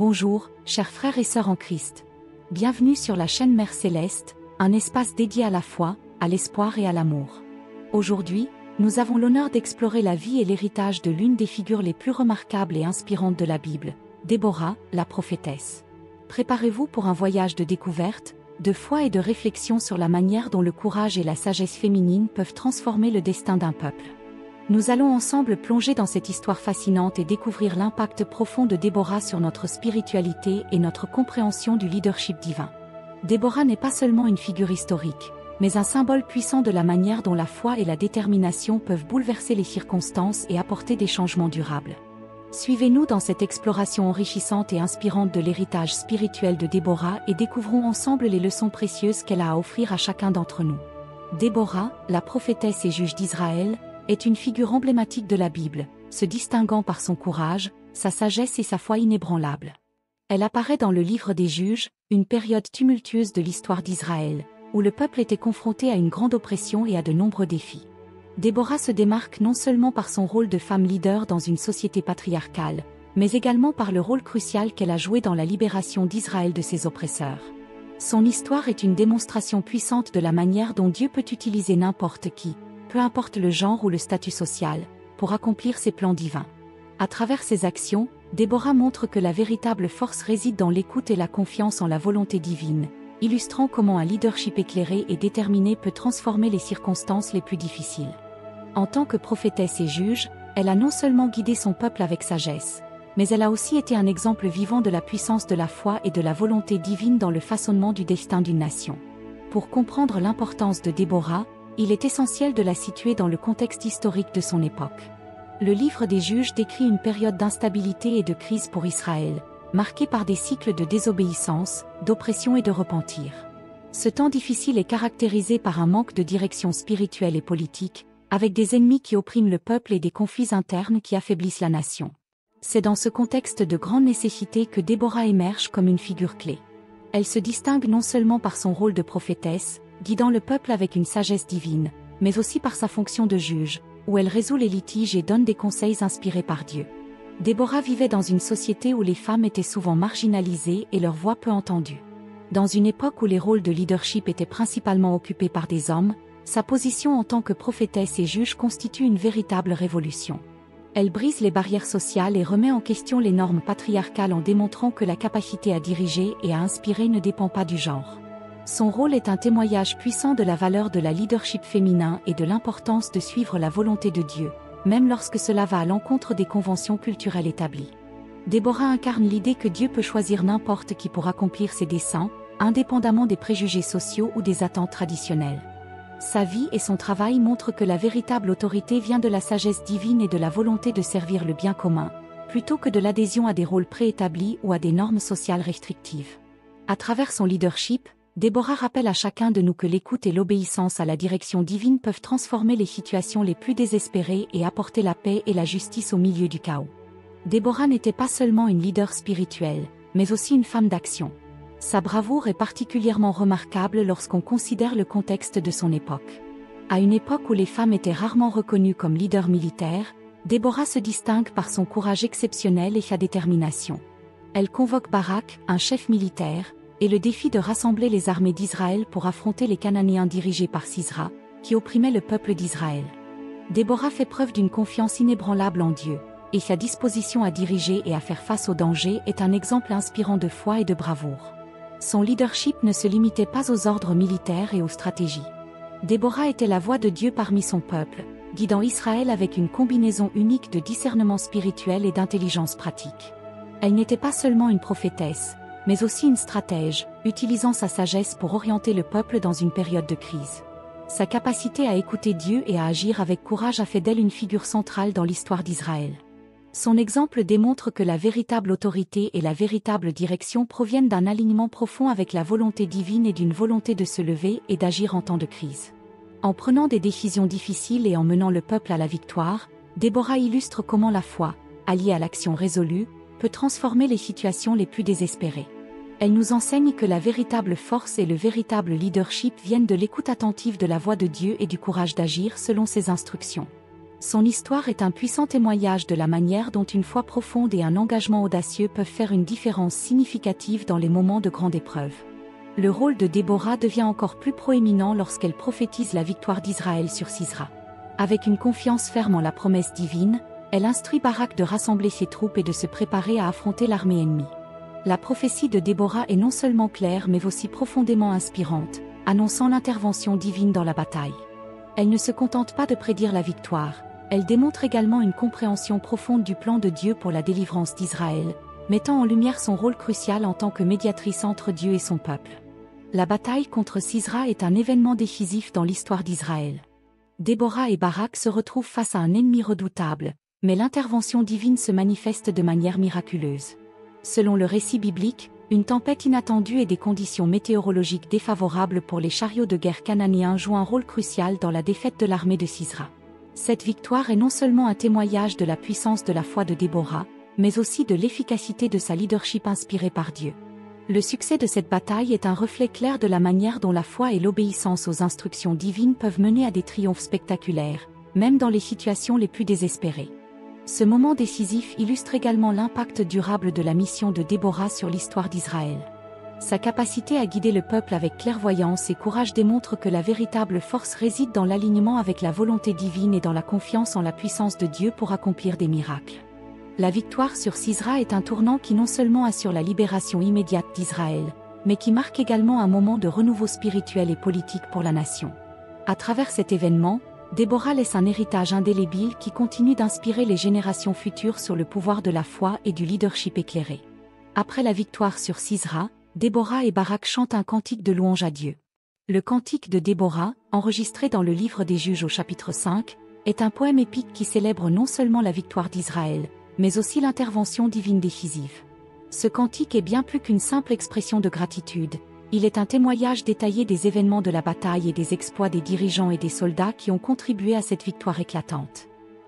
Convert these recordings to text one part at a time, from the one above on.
Bonjour, chers frères et sœurs en Christ. Bienvenue sur la chaîne Mère Céleste, un espace dédié à la foi, à l'espoir et à l'amour. Aujourd'hui, nous avons l'honneur d'explorer la vie et l'héritage de l'une des figures les plus remarquables et inspirantes de la Bible, Déborah, la prophétesse. Préparez-vous pour un voyage de découverte, de foi et de réflexion sur la manière dont le courage et la sagesse féminine peuvent transformer le destin d'un peuple. Nous allons ensemble plonger dans cette histoire fascinante et découvrir l'impact profond de Déborah sur notre spiritualité et notre compréhension du leadership divin. Déborah n'est pas seulement une figure historique, mais un symbole puissant de la manière dont la foi et la détermination peuvent bouleverser les circonstances et apporter des changements durables. Suivez-nous dans cette exploration enrichissante et inspirante de l'héritage spirituel de Déborah et découvrons ensemble les leçons précieuses qu'elle a à offrir à chacun d'entre nous. Déborah, la prophétesse et juge d'Israël, est une figure emblématique de la Bible, se distinguant par son courage, sa sagesse et sa foi inébranlable. Elle apparaît dans le livre des Juges, une période tumultueuse de l'histoire d'Israël, où le peuple était confronté à une grande oppression et à de nombreux défis. Déborah se démarque non seulement par son rôle de femme leader dans une société patriarcale, mais également par le rôle crucial qu'elle a joué dans la libération d'Israël de ses oppresseurs. Son histoire est une démonstration puissante de la manière dont Dieu peut utiliser n'importe qui, peu importe le genre ou le statut social, pour accomplir ses plans divins. À travers ses actions, Déborah montre que la véritable force réside dans l'écoute et la confiance en la volonté divine, illustrant comment un leadership éclairé et déterminé peut transformer les circonstances les plus difficiles. En tant que prophétesse et juge, elle a non seulement guidé son peuple avec sagesse, mais elle a aussi été un exemple vivant de la puissance de la foi et de la volonté divine dans le façonnement du destin d'une nation. Pour comprendre l'importance de Déborah, il est essentiel de la situer dans le contexte historique de son époque. Le livre des Juges décrit une période d'instabilité et de crise pour Israël, marquée par des cycles de désobéissance, d'oppression et de repentir. Ce temps difficile est caractérisé par un manque de direction spirituelle et politique, avec des ennemis qui oppriment le peuple et des conflits internes qui affaiblissent la nation. C'est dans ce contexte de grande nécessité que Déborah émerge comme une figure clé. Elle se distingue non seulement par son rôle de prophétesse, guidant le peuple avec une sagesse divine, mais aussi par sa fonction de juge, où elle résout les litiges et donne des conseils inspirés par Dieu. Déborah vivait dans une société où les femmes étaient souvent marginalisées et leur voix peu entendue. Dans une époque où les rôles de leadership étaient principalement occupés par des hommes, sa position en tant que prophétesse et juge constitue une véritable révolution. Elle brise les barrières sociales et remet en question les normes patriarcales en démontrant que la capacité à diriger et à inspirer ne dépend pas du genre. Son rôle est un témoignage puissant de la valeur de la leadership féminin et de l'importance de suivre la volonté de Dieu, même lorsque cela va à l'encontre des conventions culturelles établies. Déborah incarne l'idée que Dieu peut choisir n'importe qui pour accomplir ses desseins, indépendamment des préjugés sociaux ou des attentes traditionnelles. Sa vie et son travail montrent que la véritable autorité vient de la sagesse divine et de la volonté de servir le bien commun, plutôt que de l'adhésion à des rôles préétablis ou à des normes sociales restrictives. À travers son leadership, Déborah rappelle à chacun de nous que l'écoute et l'obéissance à la direction divine peuvent transformer les situations les plus désespérées et apporter la paix et la justice au milieu du chaos. Déborah n'était pas seulement une leader spirituelle, mais aussi une femme d'action. Sa bravoure est particulièrement remarquable lorsqu'on considère le contexte de son époque. À une époque où les femmes étaient rarement reconnues comme leaders militaires, Déborah se distingue par son courage exceptionnel et sa détermination. Elle convoque Barak, un chef militaire, et le défi de rassembler les armées d'Israël pour affronter les Cananéens dirigés par Sisra, qui opprimaient le peuple d'Israël. Déborah fait preuve d'une confiance inébranlable en Dieu, et sa disposition à diriger et à faire face aux dangers est un exemple inspirant de foi et de bravoure. Son leadership ne se limitait pas aux ordres militaires et aux stratégies. Déborah était la voix de Dieu parmi son peuple, guidant Israël avec une combinaison unique de discernement spirituel et d'intelligence pratique. Elle n'était pas seulement une prophétesse, mais aussi une stratège, utilisant sa sagesse pour orienter le peuple dans une période de crise. Sa capacité à écouter Dieu et à agir avec courage a fait d'elle une figure centrale dans l'histoire d'Israël. Son exemple démontre que la véritable autorité et la véritable direction proviennent d'un alignement profond avec la volonté divine et d'une volonté de se lever et d'agir en temps de crise. En prenant des décisions difficiles et en menant le peuple à la victoire, Déborah illustre comment la foi, alliée à l'action résolue, peut transformer les situations les plus désespérées. Elle nous enseigne que la véritable force et le véritable leadership viennent de l'écoute attentive de la voix de Dieu et du courage d'agir selon ses instructions. Son histoire est un puissant témoignage de la manière dont une foi profonde et un engagement audacieux peuvent faire une différence significative dans les moments de grande épreuve. Le rôle de Déborah devient encore plus proéminent lorsqu'elle prophétise la victoire d'Israël sur Sisera. Avec une confiance ferme en la promesse divine, elle instruit Barak de rassembler ses troupes et de se préparer à affronter l'armée ennemie. La prophétie de Déborah est non seulement claire mais aussi profondément inspirante, annonçant l'intervention divine dans la bataille. Elle ne se contente pas de prédire la victoire, elle démontre également une compréhension profonde du plan de Dieu pour la délivrance d'Israël, mettant en lumière son rôle crucial en tant que médiatrice entre Dieu et son peuple. La bataille contre Sisera est un événement décisif dans l'histoire d'Israël. Déborah et Barak se retrouvent face à un ennemi redoutable, mais l'intervention divine se manifeste de manière miraculeuse. Selon le récit biblique, une tempête inattendue et des conditions météorologiques défavorables pour les chariots de guerre cananéens jouent un rôle crucial dans la défaite de l'armée de Sisera. Cette victoire est non seulement un témoignage de la puissance de la foi de Déborah, mais aussi de l'efficacité de sa leadership inspirée par Dieu. Le succès de cette bataille est un reflet clair de la manière dont la foi et l'obéissance aux instructions divines peuvent mener à des triomphes spectaculaires, même dans les situations les plus désespérées. Ce moment décisif illustre également l'impact durable de la mission de Déborah sur l'histoire d'Israël. Sa capacité à guider le peuple avec clairvoyance et courage démontre que la véritable force réside dans l'alignement avec la volonté divine et dans la confiance en la puissance de Dieu pour accomplir des miracles. La victoire sur Sisera est un tournant qui non seulement assure la libération immédiate d'Israël, mais qui marque également un moment de renouveau spirituel et politique pour la nation. À travers cet événement, Déborah laisse un héritage indélébile qui continue d'inspirer les générations futures sur le pouvoir de la foi et du leadership éclairé. Après la victoire sur Sisera, Déborah et Barak chantent un cantique de louange à Dieu. Le cantique de Déborah, enregistré dans le livre des Juges au chapitre 5, est un poème épique qui célèbre non seulement la victoire d'Israël, mais aussi l'intervention divine décisive. Ce cantique est bien plus qu'une simple expression de gratitude, il est un témoignage détaillé des événements de la bataille et des exploits des dirigeants et des soldats qui ont contribué à cette victoire éclatante.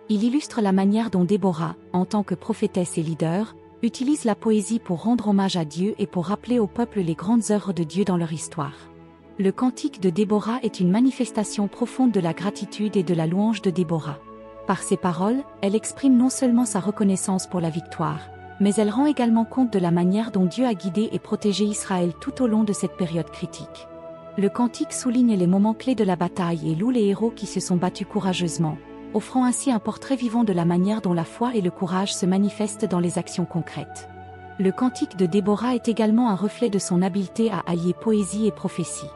Il illustre la manière dont Déborah, en tant que prophétesse et leader, utilise la poésie pour rendre hommage à Dieu et pour rappeler au peuple les grandes œuvres de Dieu dans leur histoire. Le cantique de Déborah est une manifestation profonde de la gratitude et de la louange de Déborah. Par ses paroles, elle exprime non seulement sa reconnaissance pour la victoire, mais elle rend également compte de la manière dont Dieu a guidé et protégé Israël tout au long de cette période critique. Le cantique souligne les moments clés de la bataille et loue les héros qui se sont battus courageusement, offrant ainsi un portrait vivant de la manière dont la foi et le courage se manifestent dans les actions concrètes. Le cantique de Déborah est également un reflet de son habileté à allier poésie et prophétie.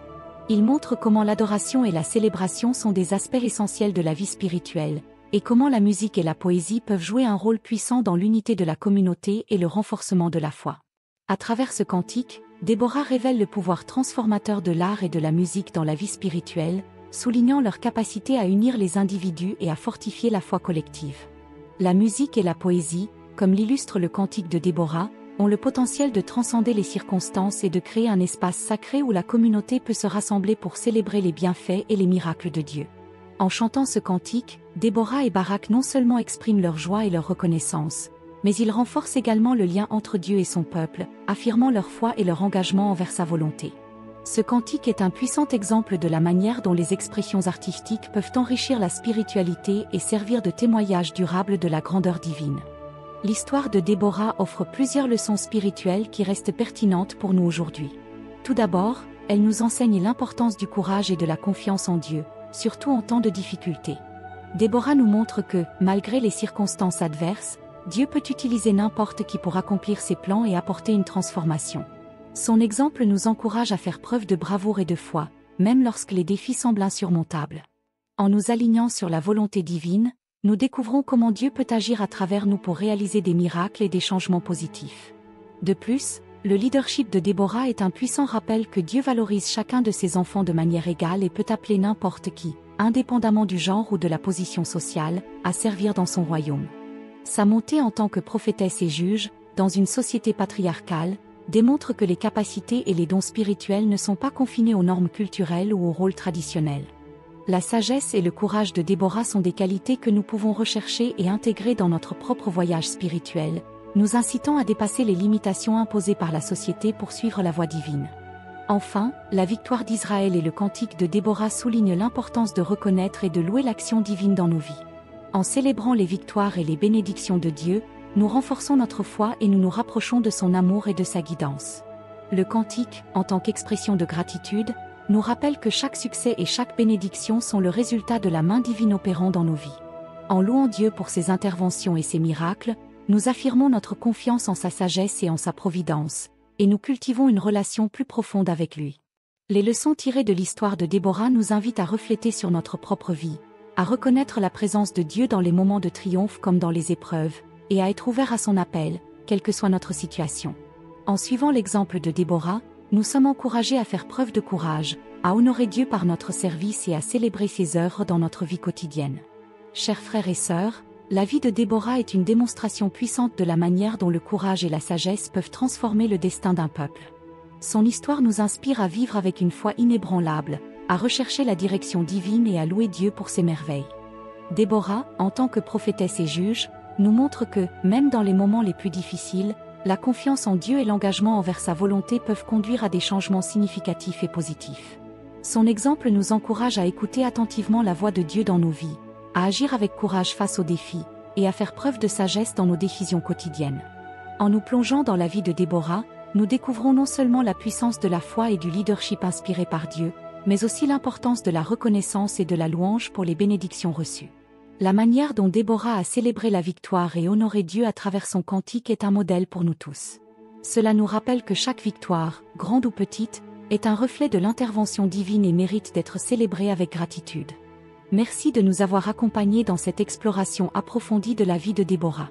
Il montre comment l'adoration et la célébration sont des aspects essentiels de la vie spirituelle, et comment la musique et la poésie peuvent jouer un rôle puissant dans l'unité de la communauté et le renforcement de la foi. À travers ce cantique, Déborah révèle le pouvoir transformateur de l'art et de la musique dans la vie spirituelle, soulignant leur capacité à unir les individus et à fortifier la foi collective. La musique et la poésie, comme l'illustre le cantique de Déborah, ont le potentiel de transcender les circonstances et de créer un espace sacré où la communauté peut se rassembler pour célébrer les bienfaits et les miracles de Dieu. En chantant ce cantique, Déborah et Barak non seulement expriment leur joie et leur reconnaissance, mais ils renforcent également le lien entre Dieu et son peuple, affirmant leur foi et leur engagement envers sa volonté. Ce cantique est un puissant exemple de la manière dont les expressions artistiques peuvent enrichir la spiritualité et servir de témoignage durable de la grandeur divine. L'histoire de Déborah offre plusieurs leçons spirituelles qui restent pertinentes pour nous aujourd'hui. Tout d'abord, elle nous enseigne l'importance du courage et de la confiance en Dieu, surtout en temps de difficulté. Déborah nous montre que, malgré les circonstances adverses, Dieu peut utiliser n'importe qui pour accomplir ses plans et apporter une transformation. Son exemple nous encourage à faire preuve de bravoure et de foi, même lorsque les défis semblent insurmontables. En nous alignant sur la volonté divine, nous découvrons comment Dieu peut agir à travers nous pour réaliser des miracles et des changements positifs. De plus, le leadership de Déborah est un puissant rappel que Dieu valorise chacun de ses enfants de manière égale et peut appeler n'importe qui, indépendamment du genre ou de la position sociale, à servir dans son royaume. Sa montée en tant que prophétesse et juge, dans une société patriarcale, démontre que les capacités et les dons spirituels ne sont pas confinés aux normes culturelles ou aux rôles traditionnels. La sagesse et le courage de Déborah sont des qualités que nous pouvons rechercher et intégrer dans notre propre voyage spirituel, nous incitant à dépasser les limitations imposées par la société pour suivre la voie divine. Enfin, la victoire d'Israël et le cantique de Déborah soulignent l'importance de reconnaître et de louer l'action divine dans nos vies. En célébrant les victoires et les bénédictions de Dieu, nous renforçons notre foi et nous nous rapprochons de son amour et de sa guidance. Le cantique, en tant qu'expression de gratitude, nous rappelle que chaque succès et chaque bénédiction sont le résultat de la main divine opérant dans nos vies. En louant Dieu pour ses interventions et ses miracles, nous affirmons notre confiance en sa sagesse et en sa providence, et nous cultivons une relation plus profonde avec lui. Les leçons tirées de l'histoire de Déborah nous invitent à refléter sur notre propre vie, à reconnaître la présence de Dieu dans les moments de triomphe comme dans les épreuves, et à être ouverts à son appel, quelle que soit notre situation. En suivant l'exemple de Déborah, nous sommes encouragés à faire preuve de courage, à honorer Dieu par notre service et à célébrer ses œuvres dans notre vie quotidienne. Chers frères et sœurs, la vie de Déborah est une démonstration puissante de la manière dont le courage et la sagesse peuvent transformer le destin d'un peuple. Son histoire nous inspire à vivre avec une foi inébranlable, à rechercher la direction divine et à louer Dieu pour ses merveilles. Déborah, en tant que prophétesse et juge, nous montre que, même dans les moments les plus difficiles, la confiance en Dieu et l'engagement envers sa volonté peuvent conduire à des changements significatifs et positifs. Son exemple nous encourage à écouter attentivement la voix de Dieu dans nos vies, à agir avec courage face aux défis, et à faire preuve de sagesse dans nos décisions quotidiennes. En nous plongeant dans la vie de Déborah, nous découvrons non seulement la puissance de la foi et du leadership inspiré par Dieu, mais aussi l'importance de la reconnaissance et de la louange pour les bénédictions reçues. La manière dont Déborah a célébré la victoire et honoré Dieu à travers son cantique est un modèle pour nous tous. Cela nous rappelle que chaque victoire, grande ou petite, est un reflet de l'intervention divine et mérite d'être célébrée avec gratitude. Merci de nous avoir accompagnés dans cette exploration approfondie de la vie de Déborah.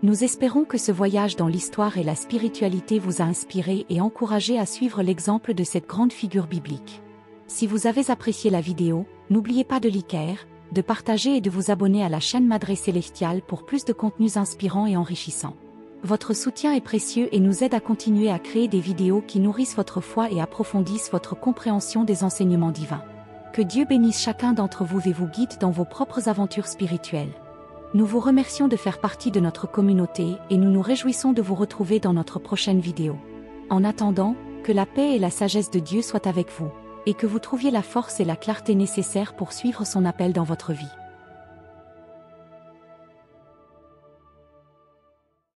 Nous espérons que ce voyage dans l'histoire et la spiritualité vous a inspiré et encouragé à suivre l'exemple de cette grande figure biblique. Si vous avez apprécié la vidéo, n'oubliez pas de liker, de partager et de vous abonner à la chaîne Madre Célestial pour plus de contenus inspirants et enrichissants. Votre soutien est précieux et nous aide à continuer à créer des vidéos qui nourrissent votre foi et approfondissent votre compréhension des enseignements divins. Que Dieu bénisse chacun d'entre vous et vous guide dans vos propres aventures spirituelles. Nous vous remercions de faire partie de notre communauté et nous nous réjouissons de vous retrouver dans notre prochaine vidéo. En attendant, que la paix et la sagesse de Dieu soient avec vous, et que vous trouviez la force et la clarté nécessaires pour suivre son appel dans votre vie.